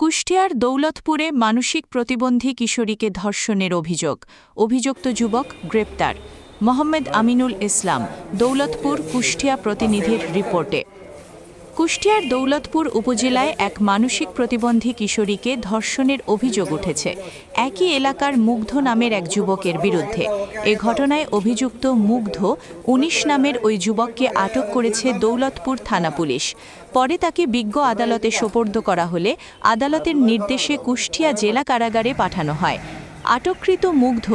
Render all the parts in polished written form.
কুষ্টিয়ার দৌলতপুরে মানসিক প্রতিবন্ধী কিশোরীকে ধর্ষণের অভিযোগ। অভিযুক্ত যুবক গ্রেপ্তার। মোহাম্মদ আমিনুল ইসলাম, দৌলতপুর কুষ্টিয়া প্রতিনিধির রিপোর্টে। কুষ্টিয়ার দৌলতপুর উপজেলায় এক মানসিক প্রতিবন্ধী কিশোরীকে ধর্ষণের অভিযোগ উঠেছে একই এলাকার মুগ্ধ নামের এক যুবকের বিরুদ্ধে। এ ঘটনায় অভিযুক্ত মুগ্ধ ১৯ নামের ওই যুবককে আটক করেছে দৌলতপুর থানা পুলিশ। পরে তাকে বিজ্ঞ আদালতে সোপর্দ করা হলে আদালতের নির্দেশে কুষ্টিয়া জেলা কারাগারে পাঠানো হয়। আটককৃত মুগ্ধ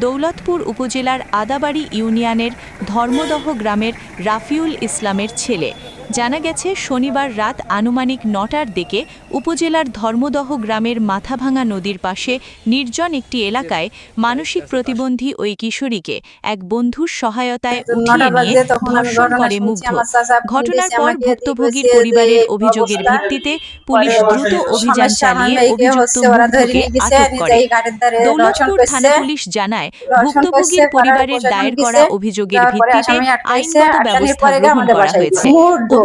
দৌলতপুর উপজেলার আদাবাড়ি ইউনিয়নের ধর্মদহ গ্রামের রাফিউল ইসলামের ছেলে। জানা গেছে, শনিবার রাত আনুমানিক ৯টার দিকে উপজেলার ধর্মদহ গ্রামের মাথাভাঙা নদীর পাশে নির্জন একটি এলাকায় মানসিক প্রতিবন্ধী ওই কিশোরীকে এক বন্ধুর সহায়তায় উঠিয়ে নিয়ে ধর্ষণ করে মুগ্ধ। ঘটনার পর ভুক্তভোগীর পরিবারের অভিযোগের ভিত্তিতে পুলিশ দ্রুত অভিযান চালিয়ে অভিযুক্ত মুগ্ধকে আটক করে। দৌলতপুর থানা পুলিশ জানায়, ভুক্তভোগীর পরিবারের দায়ের করা অভিযোগের ভিত্তিতে আইনগত ব্যবস্থা গ্রহণ করা হয়েছে।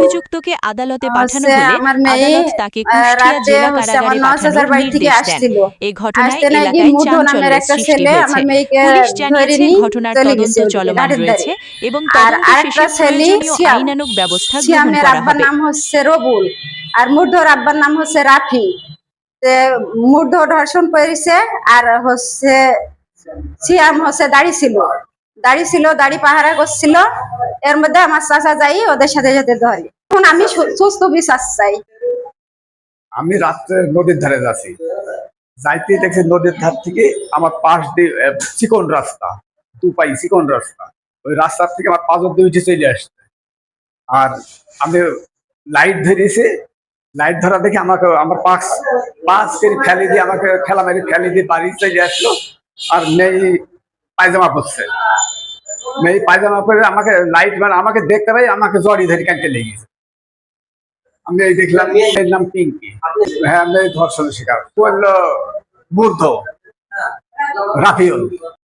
অভিযুক্তকে আদালতে পাঠানো হলে আদালত তাকে কুষ্টিয়া জেলা কারাগারে পাঠানোর নির্দেশ দেন। এই ঘটনায় এলাকায় চাঞ্চল্যের সৃষ্টি হয়েছে। পুলিশ জানিয়েছে, ঘটনার তদন্ত চলমান রয়েছে এবং তদন্ত শেষে প্রয়োজনীয় আইনানুগ ব্যবস্থা গ্রহণ করা হবে। নাম হচ্ছে রবুল আর মুগ্ধর আব্বার নাম হচ্ছে রাফি। মুগ্ধ ধর্ষণ করেছে আর হচ্ছে সিয়াম হচ্ছে দাড়ি ছিল দাড়ি পাহারা করছিল। এর মধ্যে আমার চাচা যাই ওদের সাথে যেতে ধরে। এখন আমি সুস্থ বিচার চাই। আমি রাত্রে নদীর ধারে যাচ্ছি, যাইতে দেখছি নদীর ধার থেকে আমার পাশ দিয়ে চিকন রাস্তা, দুপাই চিকন রাস্তা, ওই রাস্তার থেকে আমার পাঁচ অব্দি উঠে চলে আসছে। আর আমি লাইট ধরিয়েছি, লাইট ধরা দেখে আমাকে আমার পাঁচ ফেলে দিয়ে আমাকে খেলা মেরে ফেলে দিয়ে বাড়ি চলে আসলো। আর মেয়ে পায়জামা পরছে, মেয়ে পায়জামা পরে আমাকে লাইট মানে আমাকে দেখতে পাই, আমাকে জড়ি ধরে কাটতে লেগেছে। আমি এই দেখলাম এর নাম পিঙ্কি। হ্যাঁ, আমি ধর্ষণের শিকার করলো বুদ্ধ রাফিউল।